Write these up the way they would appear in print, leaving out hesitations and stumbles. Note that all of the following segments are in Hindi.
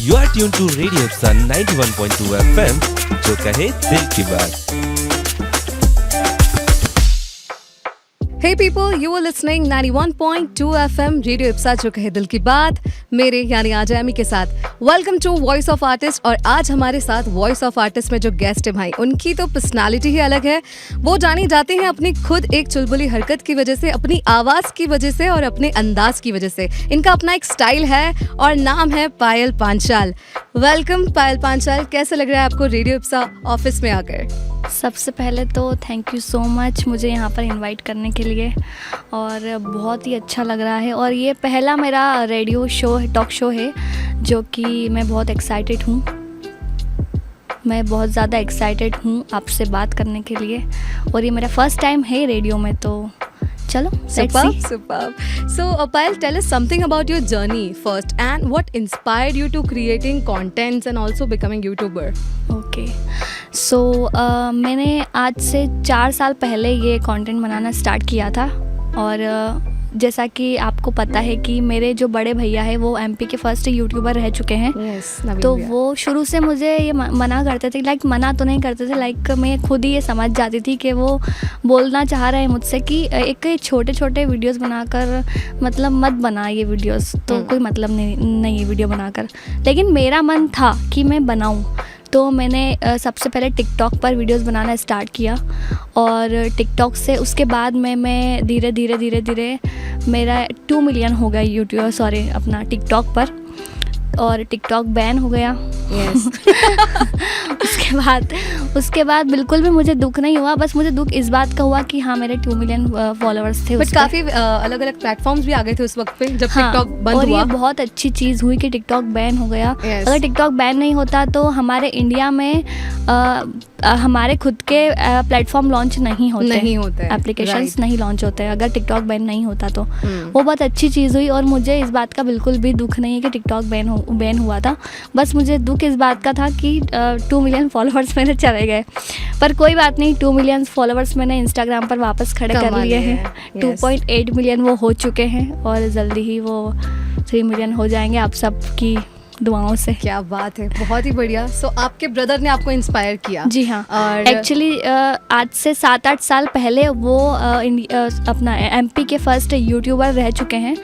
You are tuned to Radio Sun 91.2 FM, जो कहे दिल की बात। Hey people, you are listening 91.2 FM radio Ipsa जो कहे दिल की बात, मेरे यानी आज एमी के साथ। Welcome to voice of artist. और आज हमारे साथ वॉइस ऑफ आर्टिस्ट में जो गेस्ट है भाई, उनकी तो पर्सनालिटी ही अलग है। वो जानी जाती हैं अपनी खुद एक चुलबुली हरकत की वजह से, अपनी आवाज़ की वजह से और अपने अंदाज की वजह से। इनका अपना एक स्टाइल है और नाम है पायल पांचाल। वेलकम पायल पांचाल, कैसे लग रहा है आपको रेडियो इप्सा ऑफिस में आकर? सबसे पहले तो थैंक यू सो मच मुझे यहाँ पर इनवाइट करने के लिए, और बहुत ही अच्छा लग रहा है। और ये पहला मेरा रेडियो शो टॉक शो है जो कि मैं बहुत एक्साइटेड हूँ। मैं बहुत ज़्यादा एक्साइटेड हूँ आपसे बात करने के लिए, और ये मेरा फर्स्ट टाइम है रेडियो में, तो चलो superb. So Payal, tell us something about your journey first and what inspired you to creating contents and also becoming YouTuber? Okay so मैंने आज से 4 साल पहले ये कंटेंट बनाना स्टार्ट किया था। और जैसा कि आपको पता है कि मेरे जो बड़े भैया हैं वो एमपी के फर्स्ट यूट्यूबर रह चुके हैं। तो वो शुरू से मुझे ये मना करते थे, मना तो नहीं करते थे, मैं खुद ही ये समझ जाती थी कि वो बोलना चाह रहे हैं मुझसे कि एक छोटे छोटे वीडियोस बनाकर मत बना ये वीडियोस, तो कोई मतलब नहीं ये वीडियो बनाकर। लेकिन मेरा मन था कि मैं बनाऊँ, तो मैंने सबसे पहले टिकटॉक पर वीडियोस बनाना स्टार्ट किया। और टिकटॉक से उसके बाद मैं धीरे धीरे मेरा 2 मिलियन हो गया अपना टिकटॉक पर, और टिकटॉक बैन हो गया। Yes. उसके बाद बिल्कुल भी मुझे दुख नहीं हुआ, बस मुझे दुख इस बात का हुआ कि हाँ मेरे 2 मिलियन फॉलोअर्स थे। बट काफ़ी अलग अलग प्लेटफॉर्म्स भी आ गए थे उस वक्त पे जब टिकटॉक बंद और हुआ। ये बहुत अच्छी चीज़ हुई कि टिकटॉक बैन हो गया। Yes. अगर टिकटॉक बैन नहीं होता तो हमारे इंडिया में हमारे खुद के प्लेटफॉर्म लॉन्च नहीं होते, एप्लीकेशंस नहीं लॉन्च होते अगर टिकटॉक बैन नहीं होता तो। वो बहुत अच्छी चीज़ हुई, और मुझे इस बात का बिल्कुल भी दुख नहीं है कि टिकटॉक बैन हुआ था। बस मुझे दुख इस बात का था कि 2 मिलियन फॉलोअर्स मेरे चले गए। पर कोई बात नहीं, 2 मिलियन फॉलोअर्स मैंने इंस्टाग्राम पर वापस खड़े कर लिए हैं। 2.8 मिलियन वो हो चुके हैं, और जल्दी ही वो 3 मिलियन हो जाएंगे आप सबकी दुआओं से। क्या बात है, बहुत ही बढ़िया। सो आपके ब्रदर ने आपको इंस्पायर किया? जी हाँ, और एक्चुअली आज से 7-8 साल पहले वो अपना एमपी के फर्स्ट यूट्यूबर रह चुके हैं।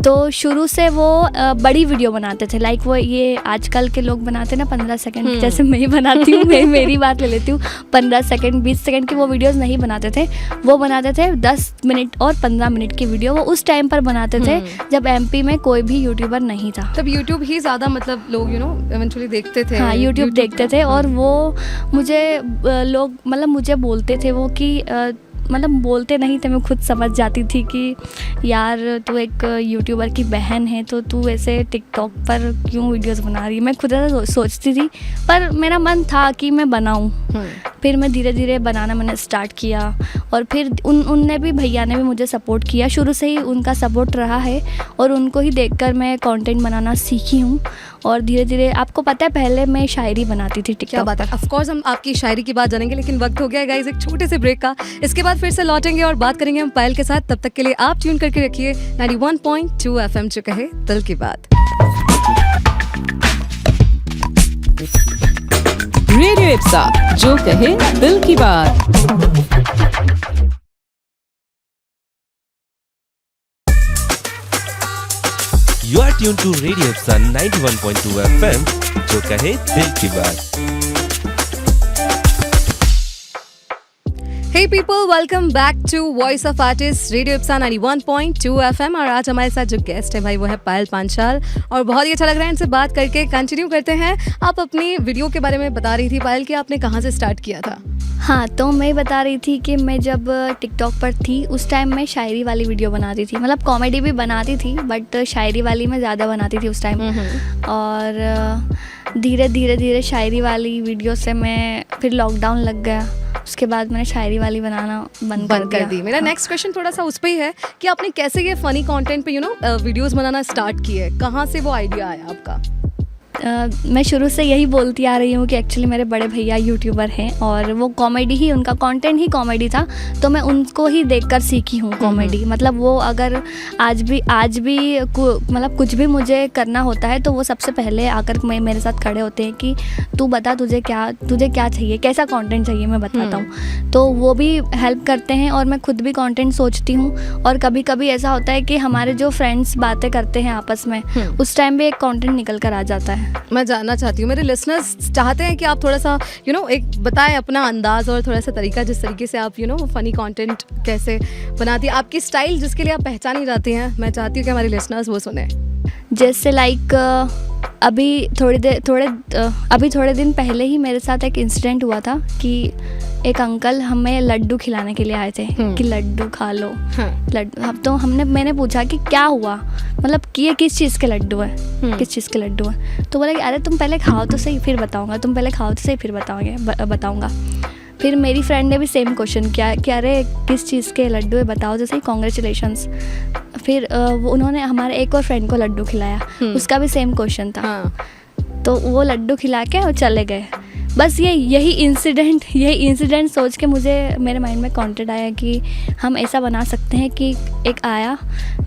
तो शुरू से वो बड़ी वीडियो बनाते थे, वो ये आजकल के लोग बनाते हैं ना 15 सेकंड, जैसे मैं ही बनाती हूँ। मेरी बात ले लेती हूँ, 15 सेकंड 20 सेकंड की वो वीडियोस नहीं बनाते थे। वो बनाते थे 10 मिनट और 15 मिनट की वीडियो। वो उस टाइम पर बनाते थे जब एमपी में कोई भी यूट्यूबर नहीं था। तब यूट्यूब ही ज़्यादा लोग इवेंचुअली देखते थे। हाँ, यूट्यूब देखते थे। और वो मुझे लोग मुझे बोलते थे वो कि बोलते नहीं थे, मैं खुद समझ जाती थी कि यार तू एक यूट्यूबर की बहन है तो तू ऐसे टिकटॉक पर क्यों वीडियोस बना रही है। मैं खुद ऐसा सोचती थी, पर मेरा मन था कि मैं बनाऊं। फिर मैं धीरे धीरे बनाना मैंने स्टार्ट किया, और फिर उनने भी, भैया ने भी मुझे सपोर्ट किया। शुरू से ही उनका सपोर्ट रहा है, और उनको ही देखकर मैं कंटेंट बनाना सीखी हूँ। और धीरे धीरे, आपको पता है पहले मैं शायरी बनाती थी टिकटॉक। क्या बात है, ऑफ कोर्स हम आपकी शायरी की बात जानेंगे, लेकिन वक्त हो गया गाइस एक छोटे से ब्रेक का। इसके बाद फिर से लौटेंगे और बात करेंगे हम पायल के साथ। तब तक के लिए आप ट्यून करके रखिए 91.2 FM जो कहे दिल की बात। रेडियो इप्सा जो कहे दिल की बात। You are tuned to Radio Sun 91.2 FM, जो कहे दिल की बात। Hey people, welcome back to Voice of Artists, radio Ipsa 91.2 FM। और आज हमारे साथ जो गेस्ट है भाई वो है पायल पांचाल, और बहुत ही अच्छा लग रहा है इनसे बात करके। कंटिन्यू करते हैं। आप अपनी वीडियो के बारे में बता रही थी पायल कि आपने कहाँ से स्टार्ट किया था? हाँ, तो मैं बता रही थी कि मैं जब टिकटॉक पर थी उस टाइम मैं शायरी वाली वीडियो बनाती थी। कॉमेडी भी बनाती थी, बट शायरी वाली मैं ज़्यादा बनाती थी उस टाइम। और धीरे धीरे शायरी वाली वीडियो से मैं, फिर लॉकडाउन लग गया, उसके बाद मैंने शायरी वाली बनाना बंद कर दी। मेरा नेक्स्ट क्वेश्चन थोड़ा सा उस पर ही है कि आपने कैसे ये फनी कंटेंट पे वीडियोस बनाना स्टार्ट किए, कहाँ से वो आइडिया आया आपका? मैं शुरू से यही बोलती आ रही हूँ कि एक्चुअली मेरे बड़े भैया यूट्यूबर हैं और वो कॉमेडी ही, उनका कंटेंट ही कॉमेडी था, तो मैं उनको ही देखकर सीखी हूँ कॉमेडी। मतलब वो अगर आज भी मतलब कुछ भी मुझे करना होता है तो वो सबसे पहले आकर मेरे साथ खड़े होते हैं कि तू बता तुझे क्या चाहिए, कैसा कंटेंट चाहिए, मैं बताता हूँ। तो वो भी हेल्प करते हैं और मैं खुद भी कंटेंट सोचती हूँ। और कभी कभी ऐसा होता है कि हमारे जो फ्रेंड्स बातें करते हैं आपस में, उस टाइम भी एक कंटेंट निकल कर आ जाता है। मैं जानना चाहती हूँ, मेरे लिसनर्स चाहते हैं कि आप थोड़ा सा एक बताएं अपना अंदाज और थोड़ा सा तरीका, जिस तरीके से आप फनी कंटेंट कैसे बनाती है, आपकी स्टाइल जिसके लिए आप पहचानी जाती हैं। मैं चाहती हूँ कि हमारे लिसनर्स वो सुने। जैसे लाइक अभी थोड़े दिन पहले ही मेरे साथ एक इंसिडेंट हुआ था कि एक अंकल हमें लड्डू खिलाने के लिए आए थे कि लड्डू खा लो। लड्डू, अब तो मैंने पूछा कि क्या हुआ, मतलब कि ये किस चीज़ के लड्डू है, किस चीज़ के लड्डू है। तो बोला कि अरे तुम पहले खाओ तो सही फिर बताऊँगा। फिर मेरी फ्रेंड ने भी सेम क्वेश्चन किया कि अरे किस चीज़ के लड्डू है बताओ तो सही, कॉन्ग्रेचुलेशंस। फिर उन्होंने हमारे एक और फ्रेंड को लड्डू खिलाया, उसका भी सेम क्वेश्चन था। तो वो लड्डू खिला के और चले गए। बस यही इंसिडेंट सोच के मेरे माइंड में कॉन्टेंट आया कि हम ऐसा बना सकते हैं कि एक आया,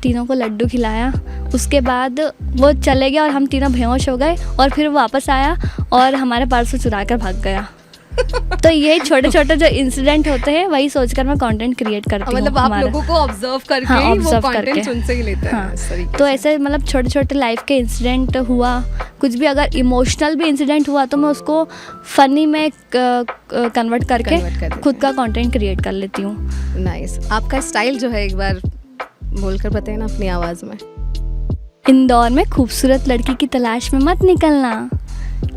तीनों को लड्डू खिलाया, उसके बाद वो चले गया और हम तीनों बेहोश हो गए, और फिर वो वापस आया और हमारे पर्स चुरा कर भाग गया। तो ये छोटे छोटे जो इंसिडेंट होते हैं वही सोचकर मैं कंटेंट क्रिएट करती हूँ। मतलब आप लोगों को ऑब्जर्व करके ही वो कंटेंट उनसे ही लेते हैं। तो ऐसे मतलब छोटे छोटे लाइफ के इंसिडेंट हुआ, कुछ भी अगर इमोशनल भी इंसिडेंट हुआ तो मैं उसको फनी में कन्वर्ट करके खुद का कंटेंट क्रिएट कर लेती हूँ। नाइस। आपका स्टाइल जो है एक बार बोलकर बताइए ना अपनी आवाज़ में। इंदौर में खूबसूरत लड़की की तलाश में मत निकलना,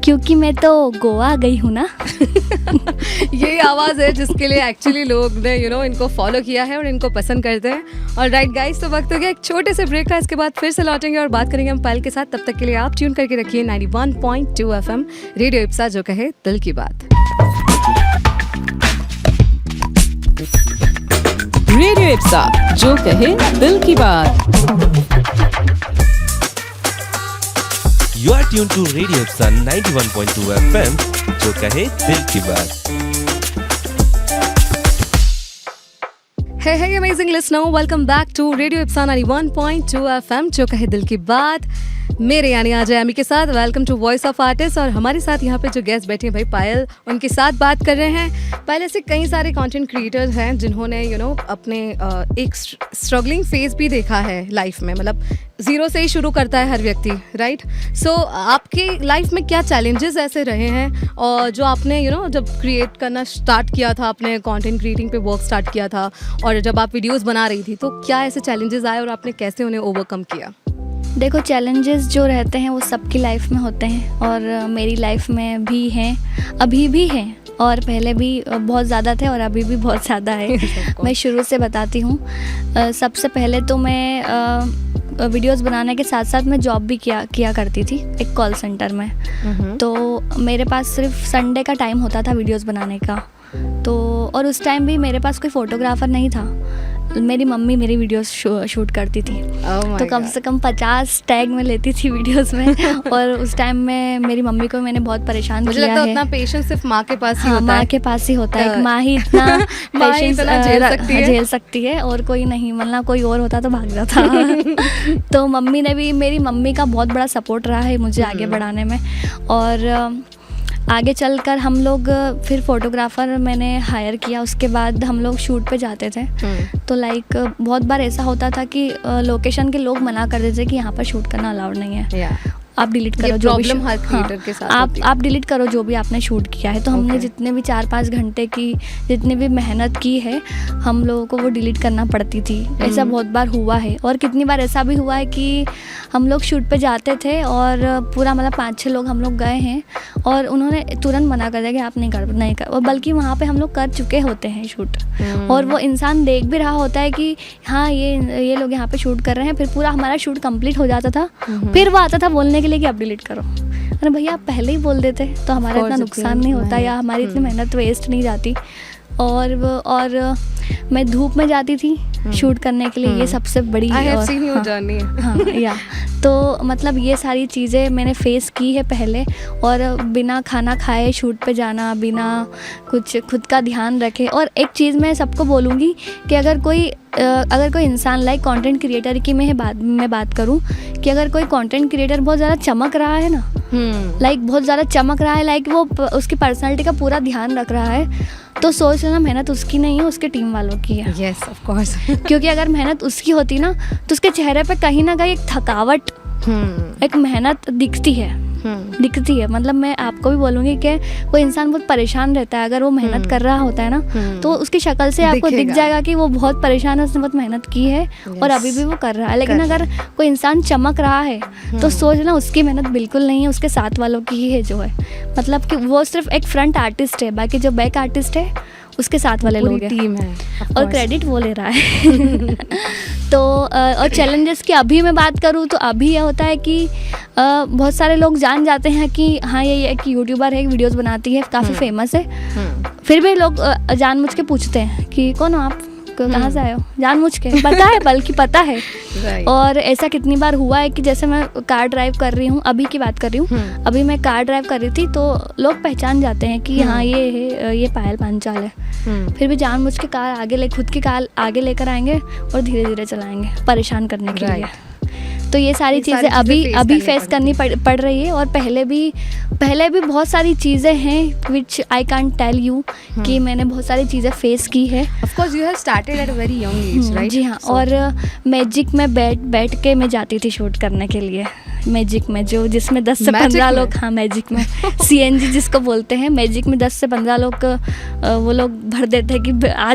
क्योंकि मैं तो गोवा गई हूँ ना। यही आवाज़ है जिसके लिए एक्चुअली लोग ने इनको फॉलो किया है और इनको पसंद करते हैं। और राइट गाइस, तो वक्त हो गया एक छोटे से ब्रेक का। इसके बाद फिर से लौटेंगे और बात करेंगे हम पायल के साथ। तब तक के लिए आप ट्यून करके रखिए 91.2 FM रेडियो इप्सा, जो कहे दिल की बात। रेडियो इप्सा, जो कहे दिल की बात। You are tuned to Radio Ipsa 91.2 FM, जो कहे दिल की बात। Hey amazing listener, welcome back to Radio Ipsa 91.2 FM, जो कहे दिल की बात। मेरे यानी आज एमी के साथ welcome to voice of artist. और हमारे साथ यहाँ पे जो गेस्ट बैठे हैं भाई पायल, उनके साथ बात कर रहे हैं। पायल ऐसे कई सारे कंटेंट क्रिएटर्स हैं जिन्होंने अपने एक स्ट्रगलिंग फेज भी देखा है लाइफ में, मतलब ज़ीरो से ही शुरू करता है हर व्यक्ति, राइट। सो आपकी लाइफ में क्या चैलेंजेस ऐसे रहे हैं और जो आपने जब क्रिएट करना स्टार्ट किया था, आपने कंटेंट क्रिएटिंग पे वर्क स्टार्ट किया था और जब आप वीडियोस बना रही थी, तो क्या ऐसे चैलेंजेस आए और आपने कैसे उन्हें ओवरकम किया? देखो, चैलेंजेस जो रहते हैं वो सबकी लाइफ में होते हैं और मेरी लाइफ में भी हैं, अभी भी हैं और पहले भी बहुत ज़्यादा थे और अभी भी बहुत ज़्यादा है। मैं शुरू से बताती हूँ। सबसे पहले तो मैं वीडियोस बनाने के साथ साथ मैं जॉब भी किया करती थी एक कॉल सेंटर में। तो मेरे पास सिर्फ संडे का टाइम होता था वीडियोस बनाने का। तो और उस टाइम भी मेरे पास कोई फ़ोटोग्राफ़र नहीं था, मेरी मम्मी मेरी वीडियोस शूट करती थी। तो कम से कम 50 टैग में लेती थी वीडियोस में। और उस टाइम में मेरी मम्मी को मैंने बहुत परेशान किया है। मुझे लगता है उतना पेशेंस सिर्फ माँ के पास ही होता है। माँ के पास ही होता है। माँ ही इतना पेशेंस झेल सकती है और कोई नहीं, मतलब कोई और होता तो भाग जाता। तो मेरी मम्मी का बहुत बड़ा सपोर्ट रहा है मुझे आगे बढ़ाने में। और आगे चलकर हम लोग फिर फोटोग्राफ़र मैंने हायर किया। उसके बाद हम लोग शूट पे जाते थे। तो लाइक बहुत बार ऐसा होता था कि लोकेशन के लोग मना कर देते कि यहाँ पर शूट करना अलाउड नहीं है, आप डिलीट करो जो भी हर क्रिएटर के साथ आप डिलीट करो जो भी आपने शूट किया है। तो हमने जितने भी 4-5 घंटे की जितनी भी मेहनत की है, हम लोगों को वो डिलीट करना पड़ती थी। ऐसा बहुत बार हुआ है। और कितनी बार ऐसा भी हुआ है कि हम लोग शूट पे जाते थे और पूरा मतलब 5-6 लोग हम लोग गए हैं और उन्होंने तुरंत मना कर दिया कि आप नहीं कर। और बल्कि वहाँ पे हम लोग कर चुके होते हैं शूट और वो इंसान देख भी रहा होता है कि हाँ ये लोग यहाँ पे शूट कर रहे हैं। फिर पूरा हमारा शूट कंप्लीट हो जाता था, फिर वो आता था बोलने के लिए कि आप डिलीट करो। अरे भैया आप पहले ही बोल देते तो हमारा इतना नुकसान नहीं होता या हमारी इतनी मेहनत वेस्ट नहीं जाती। और मैं धूप में जाती थी शूट करने के लिए, ये सबसे बड़ी आई हैव और- सीन योर हाँ, जर्नी। हाँ या तो मतलब ये सारी चीज़ें मैंने फेस की है पहले, और बिना खाना खाए शूट पे जाना, बिना कुछ खुद का ध्यान रखे। और एक चीज़ मैं सबको बोलूँगी कि अगर कोई इंसान लाइक कंटेंट क्रिएटर की मैं बात करूँ कि अगर कोई कंटेंट क्रिएटर बहुत ज़्यादा चमक रहा है ना, लाइक बहुत ज़्यादा चमक रहा है, लाइक वो उसकी पर्सनैलिटी का पूरा ध्यान रख रहा है, तो सोच लेना मेहनत उसकी नहीं है, उसके टीम वालों की है। Yes of course. क्योंकि अगर मेहनत उसकी होती ना तो उसके चेहरे पे कहीं ना कहीं एक थकावट, एक मेहनत दिखती है। मतलब मैं आपको भी बोलूँगी कि कोई इंसान बहुत परेशान रहता है, अगर वो मेहनत कर रहा होता है ना तो उसकी शक्ल से आपको दिख दिखेगा। जाएगा कि वो बहुत परेशान है, उसने बहुत मेहनत की है और अभी भी वो कर रहा है। लेकिन अगर कोई इंसान चमक रहा है तो सोच ना उसकी मेहनत बिल्कुल नहीं है, उसके साथ वालों की ही है जो है। मतलब कि वो सिर्फ एक फ्रंट आर्टिस्ट है, बाकी जो बैक आर्टिस्ट है उसके साथ वाले लोग हैं, टीम है of और course। क्रेडिट वो ले रहा है। तो और चैलेंजेस की अभी मैं बात करूँ तो अभी यह होता है कि बहुत सारे लोग जान जाते हैं कि हाँ ये एक यूट्यूबर है, वीडियोस बनाती है, काफ़ी फेमस है। फिर भी लोग जानबूझ के पूछते हैं कि कौन हो आप, कहाँ से आए हो, जानबूझ के पता है, बल्कि पता है। Right। और ऐसा कितनी बार हुआ है कि जैसे मैं कार ड्राइव कर रही हूँ, अभी की बात कर रही हूँ, अभी मैं कार ड्राइव कर रही थी तो लोग पहचान जाते हैं कि हाँ ये है, ये पायल पांचाल है। फिर भी जानबूझ के कार आगे खुद की कार आगे लेकर आएंगे और धीरे धीरे चलाएंगे परेशान करने के लिए। तो ये सारी चीज़ें अभी फेस करनी पड़ रही है। और पहले भी बहुत सारी चीज़ें हैं which I can't tell you कि मैंने बहुत सारी चीज़ें फेस की है। Of course you have started at a very young age, right? जी हाँ। और मैजिक में बैठ के मैं जाती थी शूट करने के लिए, मैजिक में जिसमें 10 से 15 लोग, हाँ मैजिक में CNG जिसको बोलते हैं, मैजिक में 10 से 15 लोग वो लोग भर देते हैं कि आ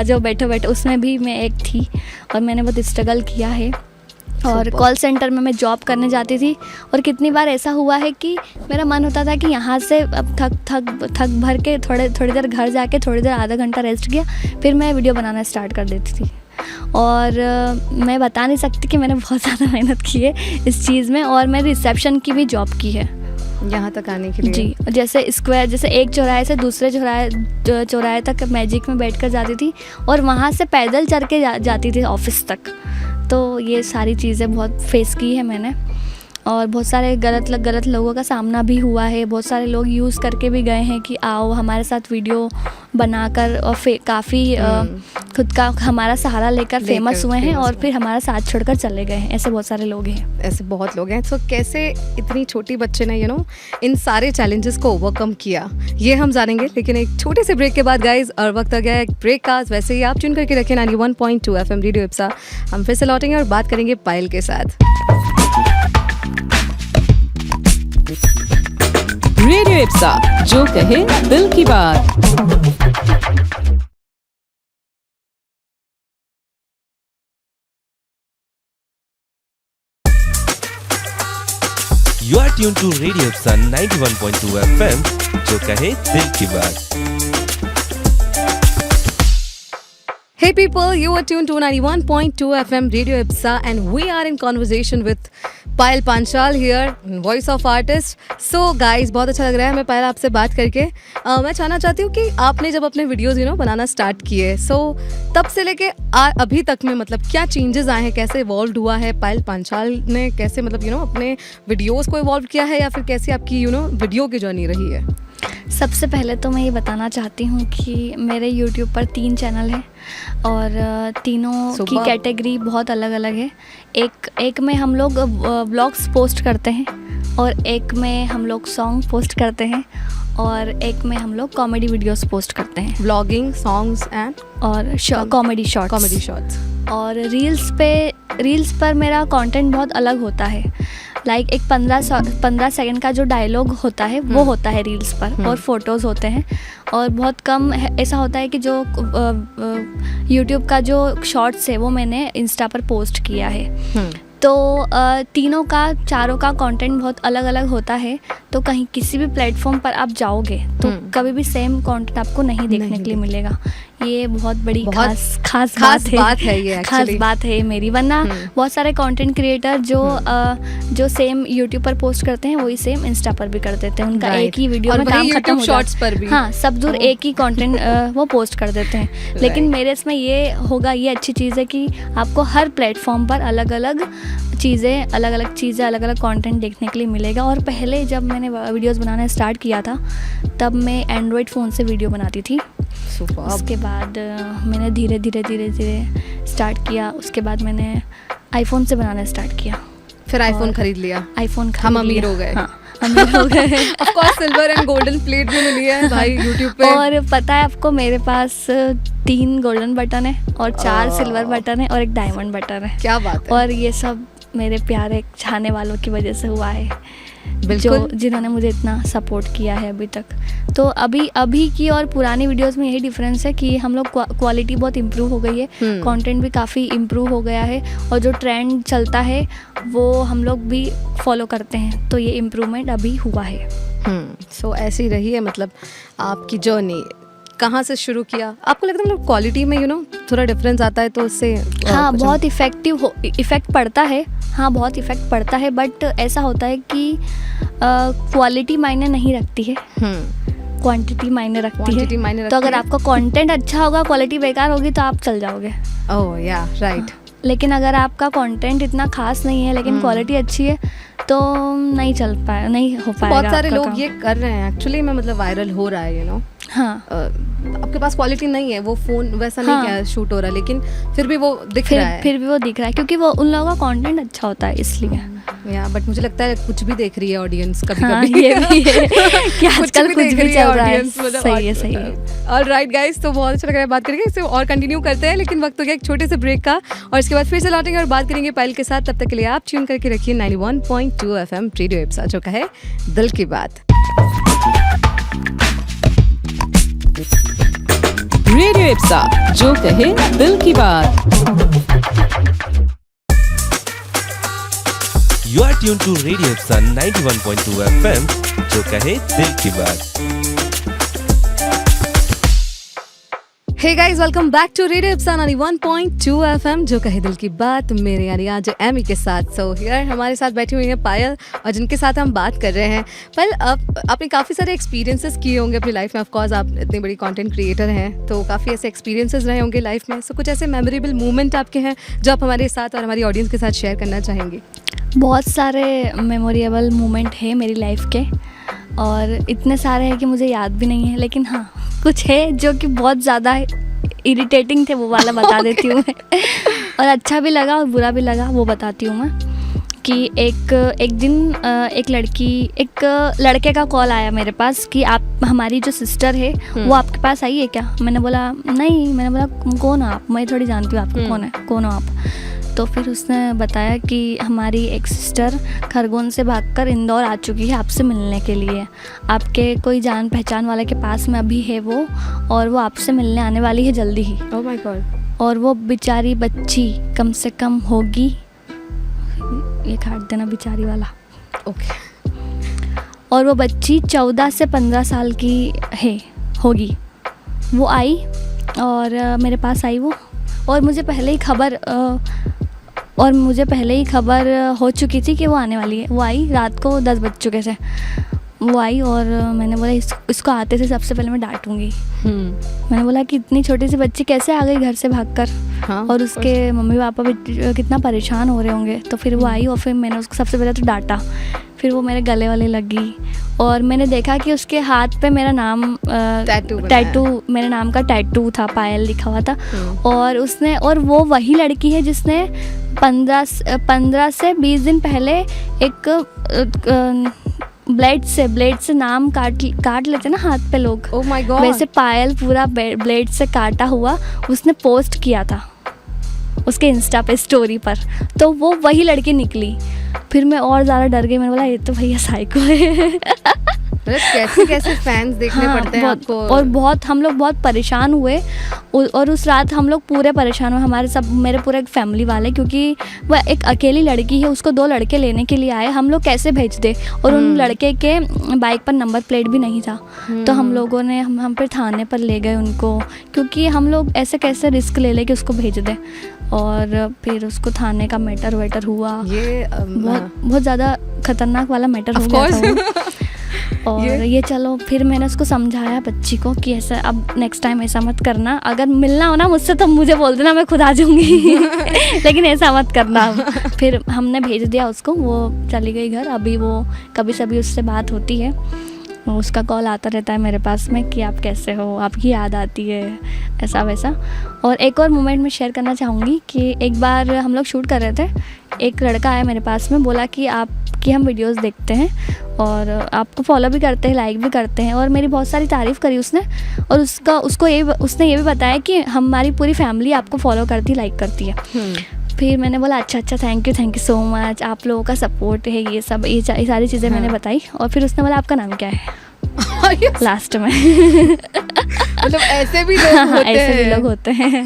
जाओ बैठो। उसमें भी मैं एक थी और मैंने बहुत स्ट्रगल किया है। और कॉल सेंटर में मैं जॉब करने जाती थी और कितनी बार ऐसा हुआ है कि मेरा मन होता था कि यहाँ से अब थक भर के थोड़ी देर घर जाके थोड़ी देर आधा घंटा रेस्ट किया, फिर मैं वीडियो बनाना स्टार्ट कर देती थी। और मैं बता नहीं सकती कि मैंने बहुत ज़्यादा मेहनत की है इस चीज़ में। और मैं रिसेप्शन की भी जॉब की है यहाँ तक आने के लिए। जी, जैसे एक चौराहे से दूसरे चौराहे तक मैजिक में बैठकर जाती थी और वहाँ से पैदल चल के जाती थी ऑफिस तक। तो ये सारी चीज़ें बहुत फेस की है मैंने। और बहुत सारे गलत लोगों का सामना भी हुआ है। बहुत सारे लोग यूज़ करके भी गए हैं कि आओ हमारे साथ वीडियो बनाकर, और काफ़ी खुद का हमारा सहारा लेकर फेमस हुए हैं और फिर हमारा साथ छोड़कर चले गए हैं। ऐसे बहुत सारे लोग हैं। ऐसे बहुत लोग हैं। तो कैसे इतनी छोटी बच्चे ने इन सारे चैलेंजेस को ओवरकम किया, ये हम जानेंगे, लेकिन एक छोटे से ब्रेक के बाद गाइज। और वक्त आ गया है ब्रेक का। वैसे ही आप ट्यून करके रखें 91.2 FM रेडियो इप्सा। हम फिर से लौटेंगे और बात करेंगे पायल के साथ। रेडियो इप्सा, जो कहे दिल की बात। You are tuned to Radio Ipsa 91.2 FM, जो कहे दिल की बात। Hey people, you are tuned to 91.2 FM Radio Ipsa and we are in conversation with Payal Panchal here, voice of artist. So guys, बहुत अच्छा लग रहा है हमें पायल आपसे बात करके। मैं जानना चाहती हूँ कि आपने जब अपने वीडियोज़ बनाना स्टार्ट किए, सो तब से लेके अभी तक में मतलब क्या चेंजेस आए हैं, कैसे इवॉल्व हुआ है पायल पांचाल ने, कैसे मतलब अपने वीडियोज़ को इवॉल्व किया है, या फिर कैसी आपकी वीडियो की जर्नी रही है? सबसे पहले तो मैं ये बताना चाहती हूँ कि मेरे YouTube पर 3 चैनल हैं और तीनों की कैटेगरी बहुत अलग अलग है। एक में हम लोग व्लॉग्स पोस्ट करते हैं, और एक में हम लोग सॉन्ग पोस्ट करते हैं, और एक में हम लोग कॉमेडी वीडियोस पोस्ट करते हैं। व्लॉगिंग, सॉन्ग्स एंड और कॉमेडी शॉर्ट्स। और रील्स पर मेरा कंटेंट बहुत अलग होता है। लाइक एक 15 सेकंड का जो डायलॉग होता है वो होता है रील्स पर, और फोटोज़ होते हैं। और बहुत कम ऐसा होता है कि जो यूट्यूब का जो शॉर्ट्स है वो मैंने इंस्टा पर पोस्ट किया है। तो चारों का कंटेंट बहुत अलग अलग होता है। तो कहीं किसी भी प्लेटफॉर्म पर आप जाओगे तो कभी भी सेम कंटेंट आपको नहीं देखने के लिए मिलेगा। ये बहुत बड़ी बहुत खास खास बात है ये खास actually। बात है मेरी, वरना बहुत सारे कंटेंट क्रिएटर जो सेम यूट्यूब पर पोस्ट करते हैं वही सेम इंस्टा पर भी कर देते हैं। उनका Right। एक ही वीडियो और में वही काम खत्म YouTube हो शॉर्ट्स जाता है। पर भी। हाँ, सब दूर एक ही कंटेंट वो पोस्ट कर देते हैं। लेकिन Right। मेरे इसमें ये होगा, ये अच्छी चीज़ है कि आपको हर प्लेटफॉर्म पर अलग अलग चीज़ें अलग अलग कंटेंट देखने के लिए मिलेगा। और पहले जब मैंने वीडियोस बनाना स्टार्ट किया था तब मैं एंड्रॉयड फ़ोन से वीडियो बनाती थी। Superb। उसके बाद मैंने धीरे धीरे स्टार्ट किया। उसके बाद मैंने आईफोन से बनाना स्टार्ट किया। फिर आईफोन खरीद लिया। आईफोन हम अमीर हो गए। हाँ, अमीर हो गए। Of course silver and golden plate भी मिली है भाई यूट्यूब पे। और पता है आपको, मेरे पास 3 गोल्डन बटन है और 4 सिल्वर बटन है और 1 डायमंड बटन है। क्या बात है। और ये सब मेरे प्यारे चाहने वालों की वजह से हुआ है, बिल्कुल। जिन्होंने मुझे इतना सपोर्ट किया है अभी तक। तो अभी की और पुरानी वीडियोस में यही डिफरेंस है कि हम लोग क्वालिटी बहुत इम्प्रूव हो गई है, कंटेंट भी काफ़ी इम्प्रूव हो गया है और जो ट्रेंड चलता है वो हम लोग भी फॉलो करते हैं। तो ये इम्प्रूवमेंट अभी हुआ है। सो ऐसी रही है मतलब आपकी जर्नी। कहाँ से शुरू किया? आपको लगता है मतलब क्वालिटी में थोड़ा डिफरेंस आता है तो उससे हाँ, बहुत इफ़ेक्ट पड़ता है। हाँ, बहुत इफ़ेक्ट पड़ता है, बट ऐसा होता है कि क्वालिटी मायने नहीं रखती है, क्वांटिटी मायने रखती है। तो अगर आपका कंटेंट अच्छा होगा, क्वालिटी बेकार होगी तो आप चल जाओगे। ओह या राइट। लेकिन अगर आपका कंटेंट इतना खास नहीं है लेकिन क्वालिटी अच्छी है तो नहीं हो पाएगा। बहुत सारे आपका लोग काम। ये कर रहे हैं एक्चुअली में, मतलब वायरल हो रहा है हाँ, आपके पास क्वालिटी नहीं है, वो फोन वैसा नहीं हाँ। क्या शूट हो रहा है, लेकिन फिर भी वो दिख रहा है। फिर भी वो दिख रहा है क्योंकि वो उन लोगों का कंटेंट अच्छा होता है इसलिए। या बट मुझे लगता है कुछ भी देख रही है ऑडियंस कभी हाँ, कभी। ये भी है कि आजकल कुछ भी चल रहा है। मतलब सही है। ऑलराइट गाइस, तो बहुत अच्छा लग रहा है बात करके, इसे और कंटिन्यू करते हैं, लेकिन वक्त हो गया एक छोटे से ब्रेक का और इसके बाद फिर से लौटेंगे और बात करेंगे पायल के साथ। तब तक के लिए आप ट्यून करके रखिए 91.2 FM रेडियो इप्सा, जो कहे दिल की बात। रेडियो इप्सा, जो कहे दिल की बात। You are tuned to Radio Ipsa 91.2 FM, जो कहे दिल की बात। Hey guys, welcome back to radio Ipsa 91.2 FM, जो कहे दिल की बात। मेरे यानी आज एमी के साथ। सो हियर हमारे साथ बैठी हुई हैं पायल, और जिनके साथ हम बात कर रहे हैं। पायल, आपने काफ़ी सारे एक्सपीरियंसेस किए होंगे अपनी लाइफ में। ऑफ कोर्स आप इतनी बड़ी कंटेंट क्रिएटर हैं तो काफ़ी ऐसे एक्सपीरियंसेस रहे होंगे लाइफ में। सो कुछ ऐसे मेमोरेबल मोमेंट आपके हैं जो आप हमारे साथ और हमारी ऑडियंस के साथ शेयर करना चाहेंगे? बहुत सारे मेमोरेबल मोमेंट है मेरी लाइफ के, और इतने सारे हैं कि मुझे याद भी नहीं है, लेकिन हाँ कुछ है जो कि बहुत ज़्यादा इरिटेटिंग थे, वो वाला बता देती हूँ मैं। और अच्छा भी लगा और बुरा भी लगा, वो बताती हूँ मैं। कि एक दिन एक लड़के का कॉल आया मेरे पास कि आप, हमारी जो सिस्टर है वो आपके पास आई है क्या? मैंने बोला नहीं। मैंने बोला कौन हो आप? मैं थोड़ी जानती हूँ आपको कौन हो आप? तो फिर उसने बताया कि हमारी एक सिस्टर खरगोन से भागकर इंदौर आ चुकी है आपसे मिलने के लिए। आपके कोई जान पहचान वाले के पास में अभी है वो, और वो आपसे मिलने आने वाली है जल्दी ही। Oh my God. और वो बेचारी बच्ची कम से कम होगी, ये काट देना बेचारी वाला, ओके। और वो बच्ची 14 से 15 साल की होगी। वो आई और मेरे पास आई वो, और मुझे पहले ही खबर हो चुकी थी कि वो आने वाली है। वो आई, रात को 10 बज चुके थे। वो आई और मैंने बोला इसको आते से सबसे पहले मैं डांटूंगी। मैंने बोला कि इतनी छोटी सी बच्ची कैसे आ गई घर से भागकर। हाँ, और उसके मम्मी पापा भी कितना परेशान हो रहे होंगे। तो फिर वो आई और फिर मैंने उसको सबसे पहले तो डांटा, फिर वो मेरे गले वाले लगी, और मैंने देखा कि उसके हाथ पे मेरा नाम टैटू मेरे नाम का टैटू था, पायल लिखा हुआ था। और वो वही लड़की है जिसने 15 से 20 दिन पहले एक ब्लेड से नाम काट लेते ना हाथ पे लोग। Oh my God. वैसे पायल पूरा ब्लेड से काटा हुआ उसने पोस्ट किया था उसके इंस्टा पे स्टोरी पर। तो वो वही लड़की निकली। फिर मैं और ज़्यादा डर गई। मैंने बोला ये तो भैया साइको है। मतलब कैसे कैसे फैंस देखने हाँ, पड़ते हैं बहुत, आपको। और बहुत हम लोग बहुत परेशान हुए और उस रात हम लोग पूरे परेशान हुए, हमारे सब मेरे पूरे फैमिली वाले, क्योंकि वह एक अकेली लड़की है, उसको 2 लड़के लेने के लिए आए, हम लोग कैसे भेज दे, और उन लड़के के बाइक पर नंबर प्लेट भी नहीं था। तो हम लोगों ने हम फिर थाने पर ले गए उनको, क्योंकि हम लोग ऐसे कैसे रिस्क ले के उसको भेज दें। और फिर उसको थाने का मैटर वेटर हुआ, ये बहुत ज़्यादा खतरनाक वाला मैटर हो गया था वो। और ये चलो फिर मैंने उसको समझाया बच्ची को कि ऐसा अब नेक्स्ट टाइम ऐसा मत करना, अगर मिलना हो ना मुझसे तो मुझे बोल देना, मैं खुद आ जाऊंगी लेकिन ऐसा मत करना। फिर हमने भेज दिया उसको, वो चली गई घर। अभी वो कभी सभी उससे बात होती है, उसका कॉल आता रहता है मेरे पास में कि आप कैसे हो, आपकी याद आती है, ऐसा वैसा। और एक और मोमेंट मैं शेयर करना चाहूँगी कि एक बार हम लोग शूट कर रहे थे, एक लड़का आया मेरे पास में, बोला कि आपकी हम वीडियोस देखते हैं और आपको फॉलो भी करते हैं, लाइक भी करते हैं, और मेरी बहुत सारी तारीफ़ करी उसने। और उसने ये भी बताया कि हमारी पूरी फैमिली आपको फॉलो करती, लाइक करती है। फिर मैंने बोला अच्छा थैंक यू सो मच, आप लोगों का सपोर्ट है, ये सब ये सारी चीज़ें मैंने बताई। और फिर उसने बोला आपका नाम क्या है लास्ट में मतलब ऐसे भी लोग होते हैं। ऐसे भी लोग होते हैं।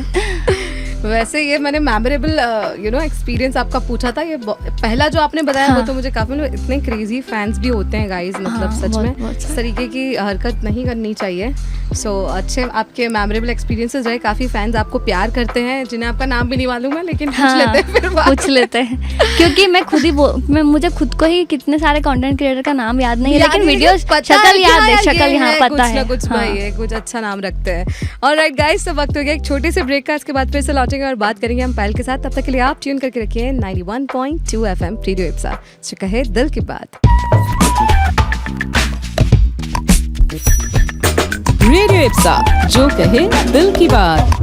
वैसे ये मैंने मेमोरेबल एक्सपीरियंस आपका पूछा था, ये पहला जो आपने बताया वो तो मुझे काफ़ी, मतलब इतने क्रेजी फैंस भी होते हैं गाइस, मतलब सच में इस तरीके की हरकत नहीं करनी चाहिए। सो अच्छे आपके मेमोरेबल एक्सपीरियंसेस रहे, काफ़ी फैंस आपको प्यार करते हैं जिन्हें आपका नाम भी नहीं मालूम है, लेकिन पूछ लेते हैं फिर पूछ लेते हैं क्योंकि मैं खुद ही मुझे खुद को ही कितने सारे कंटेंट क्रिएटर का नाम याद नहीं है, लेकिन वीडियो शक्ल याद है, शक्ल यहाँ पता है, कुछ भाई है, कुछ अच्छा नाम रखते हैं। ऑलराइट गाइस, तो वक्त हो गया एक छोटे से ब्रेक का, इसके बाद फिर से लौटेंगे और बात करेंगे हम पायल के साथ। तब तक के लिए आप ट्यून करके रखिए 91.2 FM रेडियो इप्सा, जो कहे दिल की बात। रेडियो इप्सा, जो कहे दिल की बात।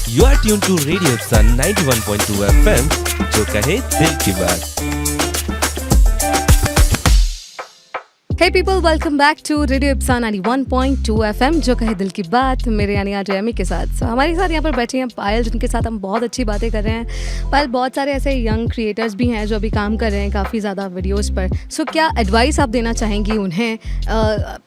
You are tuned to Radio Ipsa 91.2 FM, जो कहे दिल की बात। Hey people, welcome back to Radio Ipsa 91.2 FM, जो कहे दिल की बात, मेरे यानी आज एमी के साथ। So, हमारे साथ यहाँ पर बैठे हैं पायल, जिनके साथ हम बहुत अच्छी बातें कर रहे हैं। पायल, बहुत सारे ऐसे यंग क्रिएटर्स भी हैं जो अभी काम कर रहे हैं काफ़ी ज़्यादा वीडियोस पर। सो क्या एडवाइस आप देना चाहेंगी उन्हें,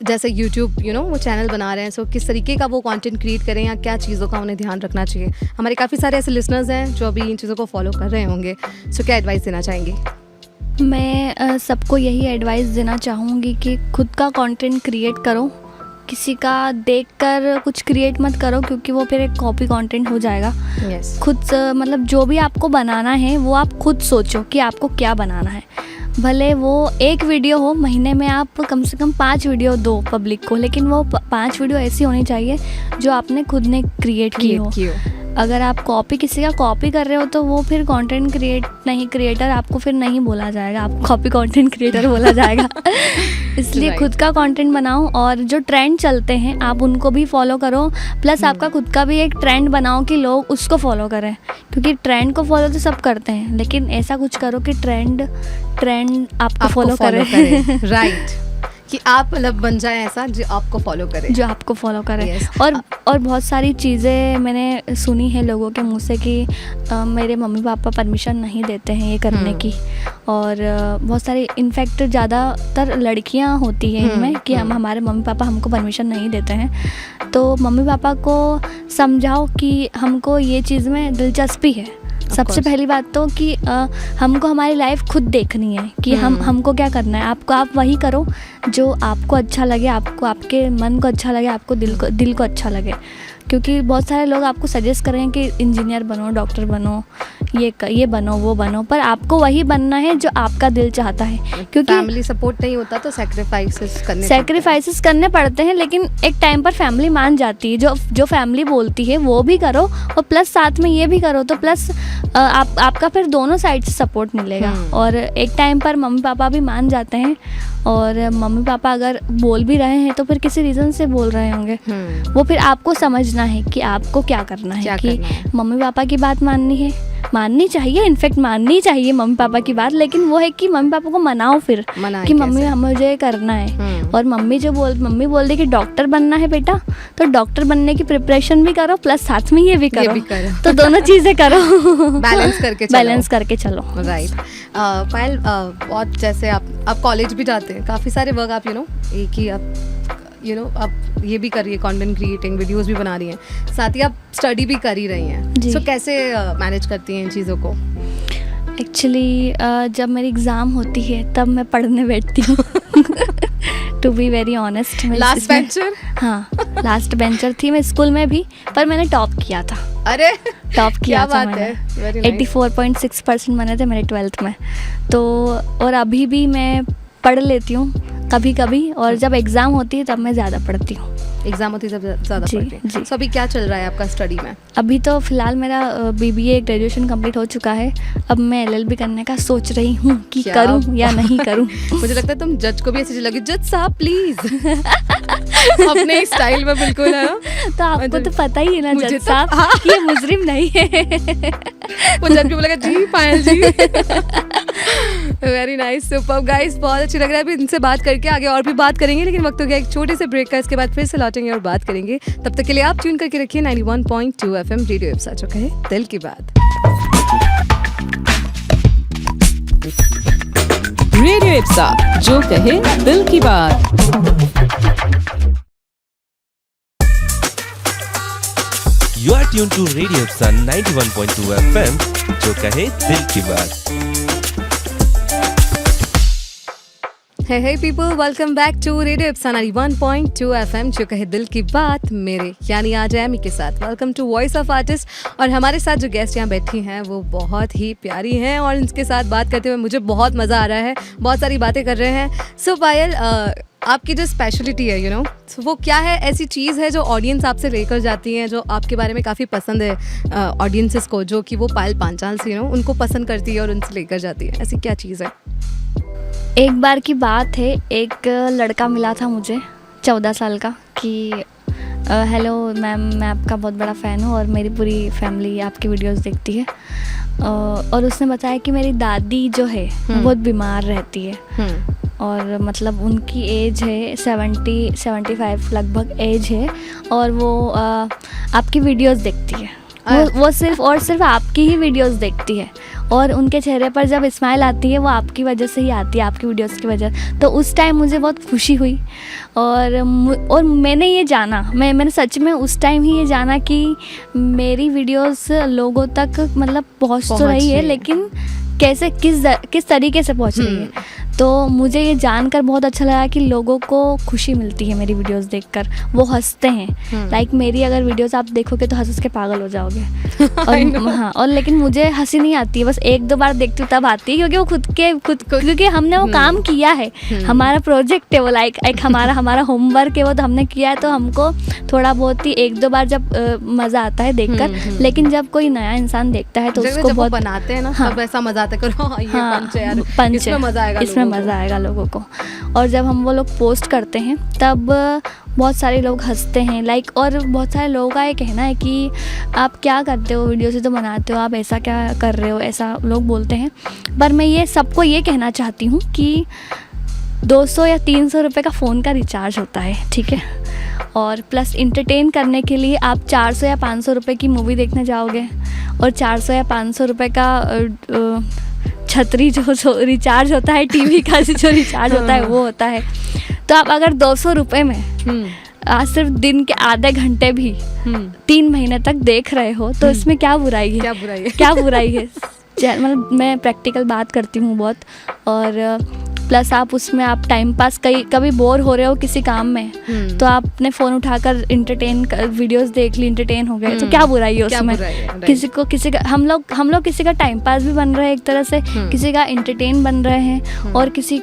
जैसे यूट्यूब वो चैनल बना रहे हैं, सो किस तरीके का वो कंटेंट क्रिएट करें या क्या चीज़ों का उन्हें ध्यान रखना चाहिए? हमारे काफ़ी सारे ऐसे लिसनर्स हैं जो अभी इन चीज़ों को फॉलो कर रहे होंगे, सो क्या एडवाइस देना चाहेंगी? मैं सबको यही एडवाइस देना चाहूँगी कि खुद का कंटेंट क्रिएट करो, किसी का देखकर कुछ क्रिएट मत करो, क्योंकि वो फिर एक कॉपी कंटेंट हो जाएगा। खुद मतलब जो भी आपको बनाना है वो आप खुद सोचो कि आपको क्या बनाना है। भले वो एक वीडियो हो, महीने में आप कम से कम 5 वीडियो दो पब्लिक को, लेकिन वो 5 वीडियो ऐसी होनी चाहिए जो आपने खुद ने क्रिएट की हो। अगर आप किसी का कॉपी कर रहे हो तो वो फिर कंटेंट क्रिएटर आपको फिर नहीं बोला जाएगा, आप कॉपी कंटेंट क्रिएटर बोला जाएगा। इसलिए खुद का कंटेंट बनाओ, और जो ट्रेंड चलते हैं आप उनको भी फॉलो करो, प्लस आपका खुद का भी एक ट्रेंड बनाओ कि लोग उसको फॉलो करें, क्योंकि ट्रेंड को फॉलो तो सब करते हैं, लेकिन ऐसा कुछ करो कि ट्रेंड आपको फॉलो करे। राइट, कि आप मतलब बन जाए ऐसा जो आपको फॉलो करे, और बहुत सारी चीज़ें मैंने सुनी है लोगों के मुंह से कि मेरे मम्मी पापा परमिशन नहीं देते हैं ये करने की, और बहुत सारी इनफैक्ट ज़्यादातर लड़कियां होती हैं इनमें कि हमारे मम्मी पापा हमको परमिशन नहीं देते हैं। तो मम्मी पापा को समझाओ कि हमको ये चीज़ में दिलचस्पी है। सबसे पहली बात तो कि हमको हमारी लाइफ खुद देखनी है कि हमको क्या करना है। आप वही करो जो आपको अच्छा लगे, आपको आपके मन को अच्छा लगे, आपको दिल को अच्छा लगे, क्योंकि बहुत सारे लोग आपको सजेस्ट करेंगे कि इंजीनियर बनो, डॉक्टर बनो, ये बनो, वो बनो, पर आपको वही बनना है जो आपका दिल चाहता है। क्योंकि फैमिली सपोर्ट नहीं होता तो सैक्रिफाइसेस करने पड़ते हैं, लेकिन एक टाइम पर फैमिली मान जाती है। जो फैमिली बोलती है वो भी करो, और प्लस साथ में ये भी करो, तो प्लस आपका फिर दोनों साइड से सपोर्ट मिलेगा। और एक टाइम पर मम्मी पापा भी मान जाते हैं, और मम्मी पापा अगर बोल भी रहे हैं तो फिर किसी रीज़न से बोल रहे होंगे। वो फिर आपको समझना है कि आपको क्या करना है, कि मम्मी पापा की बात माननी है माननी चाहिए, इनफैक्ट माननी चाहिए मम्मी पापा की बात, लेकिन वो है कि मम्मी पापा को मनाओ फिर मनाएं कि मम्मी कैसे? मुझे ये करना है। हम्म। और मम्मी बोल दे कि डॉक्टर बनना है बेटा, तो डॉक्टर बनने की प्रिपरेशन भी करो प्लस साथ में ये भी करो। करो। तो दोनों चीज़ें करो, बैलेंस करके चलो। बैलेंस करके चलो। राइट। पायल, बहुत जैसे आप कॉलेज भी जाते हैं, काफ़ी सारे वर्क आप एक ही आप आप ये भी कर रही है, कंटेंट क्रिएटिंग, वीडियोस भी बना रही हैं, साथ ही आप स्टडी भी कर ही रही हैं। जी। सो कैसे मैनेज करती हैं इन चीज़ों को? एक्चुअली जब मेरी एग्ज़ाम होती है तब मैं पढ़ने बैठती हूँ। To be very honest, last bencher? हाँ, लास्ट बेंचर थी मैं स्कूल में भी, पर मैंने टॉप किया था। अरे टॉप किया था बात है, very मैंने। nice। 84.6% बने थे मेरे 12th में। तो और अभी भी मैं पढ़ लेती हूँ कभी कभी, और जब एग्ज़ाम होती है तब मैं ज़्यादा पढ़ती हूँ। एग्जाम होती है जब ज़्यादा जी, पढ़ती हैं। जी। सो अभी क्या चल रहा है आपका स्टडी में? अभी तो फ़िलहाल मेरा BBA ग्रेजुएशन कंप्लीट हो चुका है। अब मैं LLB करने का सोच रही हूँ कि क्या करूँ या नहीं करूँ। मुझे लगता है तुम जज को भी ऐसी लगी, जज साहब प्लीज। अपने स्टाइल में बिल्कुल है ना। तो आपको तो पता ही है ना मुझे जज तो- साहब कि ये मुजरिम नहीं है। वो जज भी बोलेगा जी पायल जी। वेरी नाइस, सुपर गाइस, बहुत अच्छी लग रहा है। अभी इनसे बात करके आगे और भी बात करेंगे, लेकिन वक्त हो गया एक छोटे से ब्रेक का। इसके बाद फिर से लौटेंगे और बात करेंगे। तब तक के लिए आप ट्यून करके रखिए 91.2 FM रेडियो इप्सा, जो कहे दिल की बात। रेडियो इप्सा, जो कहे दिल की बात। You are tuned to Radio Ipsa 91.2 FM, जो कहे दिल की बात। Hey people, welcome back to Radio Ipsa 91.2 FM, जो कहे दिल की बात, मेरे यानी आज एमी के साथ। Welcome to voice of artist. और हमारे साथ जो गेस्ट यहाँ बैठी हैं वो बहुत ही प्यारी हैं, और इनके साथ बात करते हुए मुझे बहुत मज़ा आ रहा है, बहुत सारी बातें कर रहे हैं। सो पायल, आपकी जो स्पेशलिटी है so वो क्या है? ऐसी चीज़ है जो ऑडियंस आपसे लेकर जाती है, जो आपके बारे में काफ़ी पसंद है ऑडियंसेस को, जो कि वो पायल पांचाल से उनको पसंद करती है और उनसे लेकर जाती है? ऐसी क्या चीज़ है? एक बार की बात है, एक लड़का मिला था मुझे 14 साल का कि हेलो मैम, मैं आपका बहुत बड़ा फ़ैन हूँ और मेरी पूरी फैमिली आपकी वीडियोस देखती है। और उसने बताया कि मेरी दादी जो है बहुत बीमार रहती है, और मतलब उनकी एज है 70-75 लगभग एज है, और वो आपकी वीडियोस देखती है। वो सिर्फ और सिर्फ आपकी ही वीडियोस देखती है, और उनके चेहरे पर जब स्माइल आती है वो आपकी वजह से ही आती है, आपकी वीडियोस की वजह। तो उस टाइम मुझे बहुत खुशी हुई, और मैंने ये जाना, मैंने सच में उस टाइम ही ये जाना कि मेरी वीडियोस लोगों तक मतलब पहुंच तो रही है, लेकिन कैसे किस तरीके से पहुंच रही है। तो मुझे ये जानकर बहुत अच्छा लगा कि लोगों को खुशी मिलती है मेरी वीडियोस देखकर, वो हंसते हैं। लाइक मेरी अगर वीडियोस आप देखोगे तो हंस के पागल हो जाओगे। और हाँ, और लेकिन मुझे हंसी नहीं आती है, बस 1-2 बार देखती हूँ तब आती है, क्योंकि वो क्योंकि हमने वो काम किया है, हमारा प्रोजेक्ट है वो, लाइक एक हमारा होमवर्क है वो, तो हमने किया है। तो हमको थोड़ा बहुत ही 1-2 बार जब मज़ा आता है देखकर, लेकिन जब कोई नया इंसान देखता है तो उसको बहुत बनाते हैं ना, तब ऐसा मजा आता है, करो ये पंच है यार, पंच इसमें है, मजा आएगा, इसमें मज़ा आएगा लोगों को। और जब हम वो लोग पोस्ट करते हैं तब बहुत सारे लोग हंसते हैं, लाइक, और बहुत सारे लोगों का ये कहना है कि आप क्या करते हो, वीडियो से तो बनाते हो, आप ऐसा क्या कर रहे हो, ऐसा लोग बोलते हैं। पर मैं ये सबको ये कहना चाहती हूँ कि 200 या 300 रुपये का फ़ोन का रिचार्ज होता है, ठीक है, और प्लस इंटरटेन करने के लिए आप 400 या 500 रुपये की मूवी देखने जाओगे, और 400 या 500 रुपये का छतरी जो रिचार्ज होता है, टीवी का जो रिचार्ज होता है वो होता है। तो आप अगर 200 रुपये में आज सिर्फ दिन के आधे घंटे भी 3 महीने तक देख रहे हो, तो इसमें क्या बुराई है? क्या बुराई है? मतलब मैं प्रैक्टिकल बात करती हूँ बहुत, और प्लस आप उसमें आप टाइम पास कभी बोर हो रहे हो किसी काम में, तो आप अपने फ़ोन उठाकर वीडियोस देख ली, इंटरटेन हो गए, तो क्या बुराई है उसमें? किसी का हम लोग किसी का टाइम पास भी बन रहे हैं एक तरह से, किसी का इंटरटेन बन रहे हैं, और किसी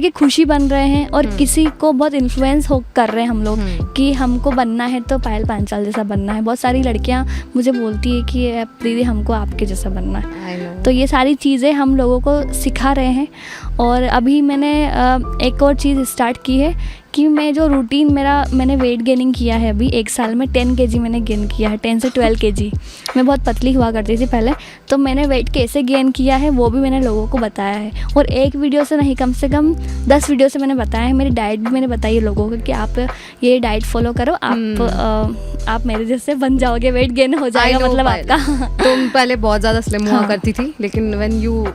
की खुशी बन रहे हैं, और किसी को बहुत इन्फ्लुएंस कर रहे हैं हम लोग कि हमको बनना है तो पायल पांचाल जैसा बनना है। बहुत सारी लड़कियाँ मुझे बोलती है कि दीदी हमको आपके जैसा बनना है। तो ये सारी चीज़ें हम लोगों को सिखा रहे हैं। और अभी मैंने एक और चीज़ स्टार्ट की है कि मैं जो रूटीन मैंने वेट गेनिंग किया है अभी 1 साल में 10 kg मैंने गेन किया है, 10 से 12 kg। मैं बहुत पतली हुआ करती थी पहले, तो मैंने वेट कैसे गेन किया है वो भी मैंने लोगों को बताया है। और एक वीडियो से नहीं, कम से कम 10 वीडियो से मैंने बताया है। मेरी डाइट भी मैंने बताई है लोगों को कि आप ये डाइट फॉलो करो, आप मेरे जैसे बन जाओगे, वेट गेन हो जाएगा मतलब आपका। तुम पहले बहुत ज़्यादा स्लिम हुआ करती थी, लेकिन व्हेन यू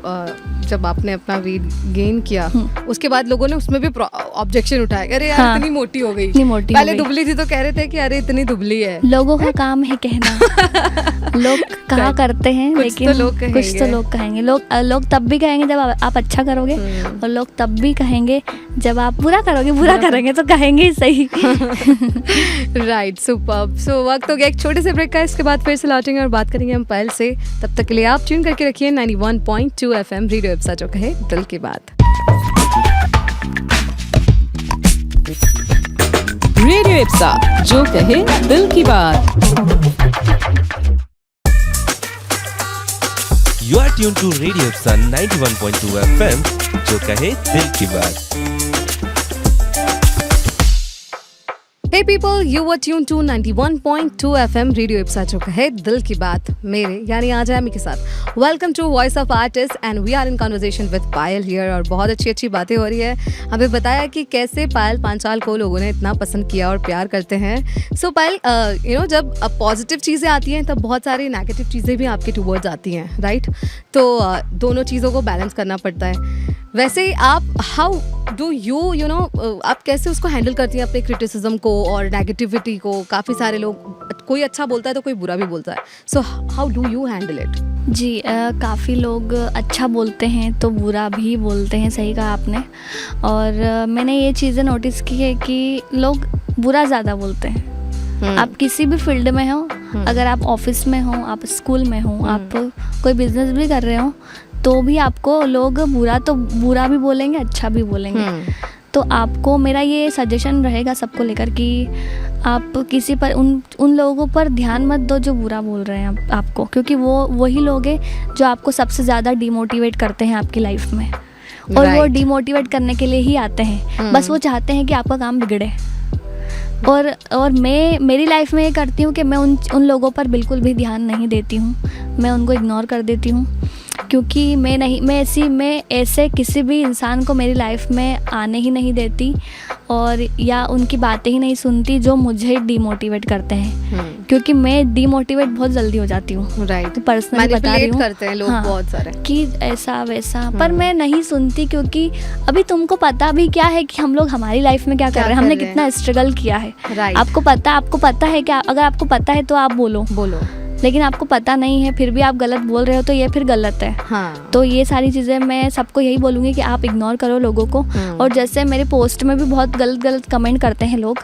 जब आपने अपना वेट गेन किया उसके बाद लोगों ने उसमें भी ऑब्जेक्शन उठाया, अरे यार इतनी मोटी हो गई, इतनी मोटी पहले हो गई। दुबली थी तो कह रहे थे कि अरे इतनी दुबली है। लोगों का काम है कहना, लोग कहा करते हैं, कुछ लेकिन तो लोग कहेंगे। कुछ तो लोग कहेंगे। लोग तब भी कहेंगे जब आप अच्छा करोगे, और लोग तब भी कहेंगे जब आप बुरा करोगे। बुरा करेंगे तो कहेंगे ही सही। Right, superb. सो वक्त हो गया एक छोटे से ब्रेक का, इसके बाद फिर से लौटेंगे और बात करेंगे हम पायल से। तब तक के लिए आप ट्यून करके रखिए 91.2 FM रेडियो इप्सा, जो कहे दिल की बात। रेडियो इप्सा, जो कहे दिल की बात। You are tuned to Radio Sun 91.2 FM, जो कहे दिल की बात। Hey people, you were tuned to 91.2 FM radio Ipsa, जो कहे दिल की बात, मेरे यानी आजामी के साथ। Welcome to voice of artist and we are in conversation with Payal here. और बहुत अच्छी बातें हो रही है। हमें बताया कि कैसे पायल पांचाल को लोगों ने इतना पसंद किया और प्यार करते हैं। सो पायल, जब पॉजिटिव चीज़ें आती हैं तब बहुत सारी नेगेटिव चीज़ें भी आपके टूवर्ड्स आती हैं, राइट? तो दोनों चीज़ों को बैलेंस करना पड़ता है। वैसे आप हाउ डू यू नो आप कैसे उसको हैंडल करती हैं, अपने क्रिटिसिज्म को और नेगेटिविटी को? काफ़ी सारे लोग, कोई अच्छा बोलता है तो कोई बुरा भी बोलता है, so how do you handle it? जी, काफ़ी लोग अच्छा बोलते हैं तो बुरा भी बोलते हैं, सही कहा आपने। और मैंने ये चीज़ें नोटिस की है कि लोग बुरा ज़्यादा बोलते हैं। आप किसी भी फील्ड में हो, अगर आप ऑफिस में हो, आप स्कूल में हो, आप कोई बिजनेस भी कर रहे हो, तो भी आपको लोग बुरा भी बोलेंगे, अच्छा भी बोलेंगे। तो आपको मेरा ये सजेशन रहेगा सबको लेकर कि आप किसी पर उन लोगों पर ध्यान मत दो जो बुरा बोल रहे हैं आपको, क्योंकि वो वही लोग हैं जो आपको सबसे ज़्यादा डिमोटिवेट करते हैं आपकी लाइफ में। और वो डिमोटिवेट करने के लिए ही आते हैं, बस वो चाहते हैं कि आपका काम बिगड़े। और मेरी लाइफ में ये करती हूँ कि मैं उन लोगों पर बिल्कुल भी ध्यान नहीं देती हूँ, मैं उनको इग्नोर कर देती हूँ। क्योंकि मैं ऐसे किसी भी इंसान को मेरी लाइफ में आने ही नहीं देती, और या उनकी बातें ही नहीं सुनती जो मुझे डिमोटिवेट करते हैं। क्योंकि मैं डिमोटिवेट बहुत जल्दी हो जाती हूँ, राइट? तो पर्सनली बता रही हूँ, करते हैं लोग बहुत सारे कि ऐसा वैसा, पर मैं नहीं सुनती। क्योंकि अभी तुमको पता भी क्या है कि हम लोग हमारी लाइफ में क्या कर रहे हैं, हमने कितना स्ट्रगल किया है। आपको पता है क्या? अगर आपको पता है तो आप बोलो, लेकिन आपको पता नहीं है फिर भी आप गलत बोल रहे हो तो ये फिर गलत है। हाँ। तो ये सारी चीज़ें मैं सबको यही बोलूँगी कि आप इग्नोर करो लोगों को। और जैसे मेरे पोस्ट में भी बहुत गलत कमेंट करते हैं लोग,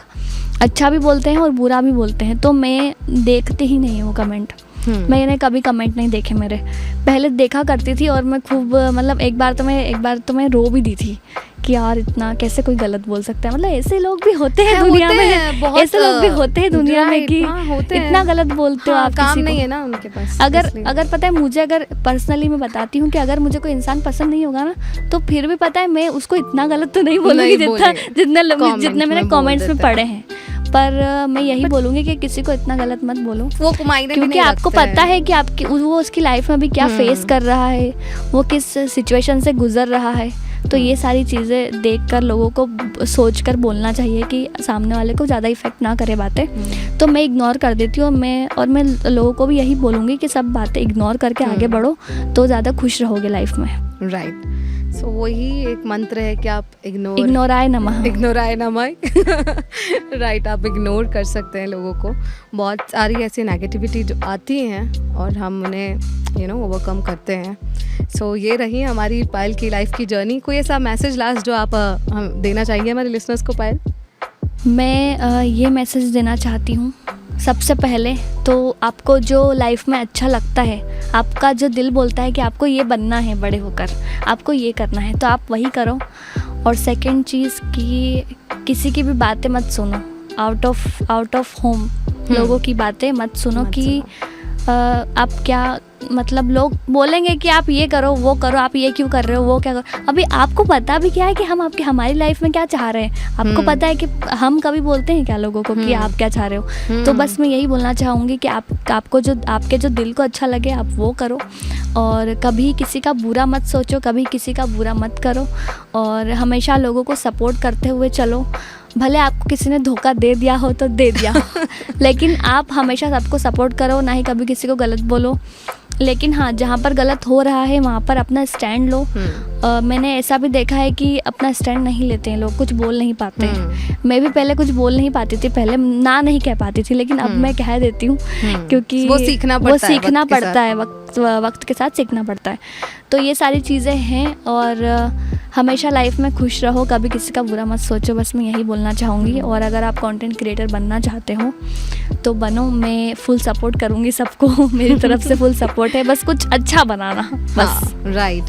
अच्छा भी बोलते हैं और बुरा भी बोलते हैं, तो मैं देखती ही नहीं हूँ कमेंट। मैंने कभी कमेंट नहीं देखे मेरे, पहले देखा करती थी और मैं खूब मतलब एक बार तो मैं रो भी दी थी कि यार इतना कैसे कोई गलत बोल सकता है। मतलब ऐसे लोग भी होते हैं दुनिया में, ऐसे लोग भी होते हैं दुनिया में कि इतना गलत बोलते हो आप, काम नहीं है ना उनके पास। अगर पता है मुझे, अगर पर्सनली मैं बताती हूँ कि अगर मुझे कोई इंसान पसंद नहीं होगा ना, तो फिर भी पता है मैं उसको इतना गलत तो नहीं बोलूँगी जितने मैंने कमेंट्स में पढ़े हैं। पर मैं यही बोलूँगी कि किसी को इतना गलत मत बोलो, वो कमाईने भी क्योंकि आपको पता है कि वो उसकी लाइफ में अभी क्या फेस कर रहा है, वो किस सिचुएशन से गुजर रहा है। तो ये सारी चीज़ें देखकर लोगों को सोचकर बोलना चाहिए कि सामने वाले को ज़्यादा इफेक्ट ना करे बातें। तो मैं इग्नोर कर देती हूँ, मैं लोगों को भी यही बोलूँगी कि सब बातें इग्नोर करके आगे बढ़ो तो ज़्यादा खुश रहोगे लाइफ में। राइट। सो वही एक मंत्र है कि आप इग्नोराय नमः राइट, आप इग्नोर कर सकते हैं लोगों को। बहुत सारी ऐसी नेगेटिविटी जो आती हैं और हम उन्हें ओवरकम करते हैं। सो ये रही हमारी पायल की लाइफ की जर्नी। कोई ऐसा मैसेज लास्ट जो आप हम देना चाहिए हमारे लिसनर्स को? पायल, मैं ये मैसेज देना चाहती हूँ, सबसे पहले तो आपको जो लाइफ में अच्छा लगता है, आपका जो दिल बोलता है कि आपको ये बनना है बड़े होकर, आपको ये करना है, तो आप वही करो। और सेकंड चीज़ कि किसी की भी बातें मत सुनो, आउट ऑफ होम लोगों की बातें मत सुनो कि आप क्या मतलब लोग बोलेंगे कि आप ये करो वो करो, आप ये क्यों कर रहे हो, वो क्या करो। अभी आपको पता भी क्या है कि हम हमारी लाइफ में क्या चाह रहे हैं। आपको पता है कि हम कभी बोलते हैं क्या लोगों को कि आप क्या चाह रहे हो। तो बस मैं यही बोलना चाहूँगी कि आपको जो आपके जो दिल को अच्छा लगे आप वो करो, और कभी किसी का बुरा मत सोचो, कभी किसी का बुरा मत करो, और हमेशा लोगों को सपोर्ट करते हुए चलो। भले आपको किसी ने धोखा दे दिया हो तो दे दिया हो, लेकिन आप हमेशा सबको सपोर्ट करो, ना ही कभी किसी को गलत बोलो। लेकिन हाँ, जहाँ पर गलत हो रहा है वहाँ पर अपना स्टैंड लो। मैंने ऐसा भी देखा है कि अपना स्टैंड नहीं लेते हैं लोग, कुछ बोल नहीं पाते हैं। मैं भी पहले कुछ बोल नहीं पाती थी, पहले ना नहीं कह पाती थी, लेकिन अब मैं कह देती हूँ क्योंकि वो सीखना पड़ता है, वक्त के साथ सीखना पड़ता है। तो ये सारी चीज़ें हैं, और हमेशा लाइफ में खुश रहो, कभी किसी का बुरा मत सोचो, बस मैं यही बोलना चाहूँगी। और अगर आप कंटेंट क्रिएटर बनना चाहते हो तो बनो, मैं फुल सपोर्ट करूँगी सबको। मेरी तरफ से फुल सपोर्ट है, बस कुछ अच्छा बनाना बस। राइट,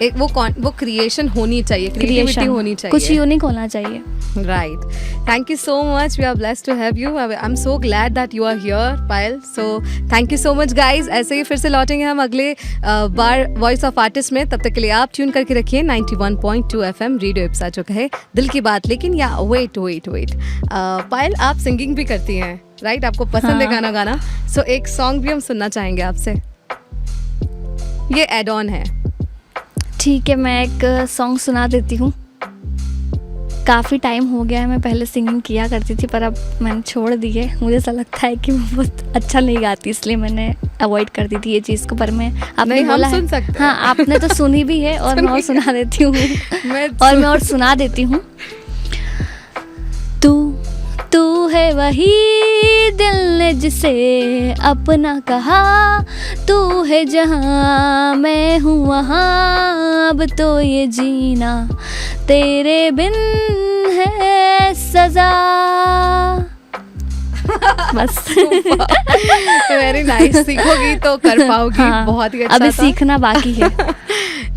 एक वो क्रिएशन होनी चाहिए, क्रिएटिविटी होनी चाहिए, कुछ यूनिक होना चाहिए। Right, thank you so much, we are blessed to have you. I am so glad that you are here Payal. So thank you so much guys. ऐसे ही फिर से लौटेंगे हम अगले बार वॉइस ऑफ आर्टिस्ट में। तब तक के लिए आप ट्यून करके रखिए 91.2 FM रेडियो इप्सा, जो कहे दिल की बात। लेकिन या वेट पायल, आप सिंगिंग भी करती हैं, राइट? आपको पसंद है गाना गाना। सो एक सॉन्ग भी हम सुनना चाहेंगे आपसे, ये एड ऑन है। ठीक है, मैं एक सॉन्ग सुना देती हूँ। काफ़ी टाइम हो गया है, मैं पहले सिंगिंग किया करती थी पर अब मैंने छोड़ दी है। मुझे ऐसा लगता है कि मैं बहुत अच्छा नहीं गाती, इसलिए मैंने अवॉइड कर दी थी ये चीज़ को। पर मैं आपने बोला है, हाँ आपने तो सुनी भी है, और मैं और सुना देती हूँ मैं और सुना देती हूँ। तू है वही दिल ने जिसे अपना कहा, तू है जहाँ मैं हूँ वहाँ, अब तो ये जीना तेरे बिन है सजा। बस वेरी नाइस, सीखोगी तो कर पाओगी। हाँ, बहुत ही अच्छा, अभी सीखना बाकी है।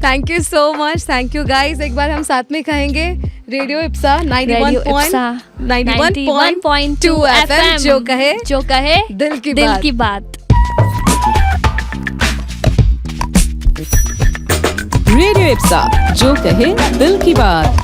Thank you so much, thank you guys. एक बार हम साथ में कहेंगे रेडियो इप्सा 91.2 FM, जो कहे दिल की बात। रेडियो इप्सा, जो कहे दिल की बात।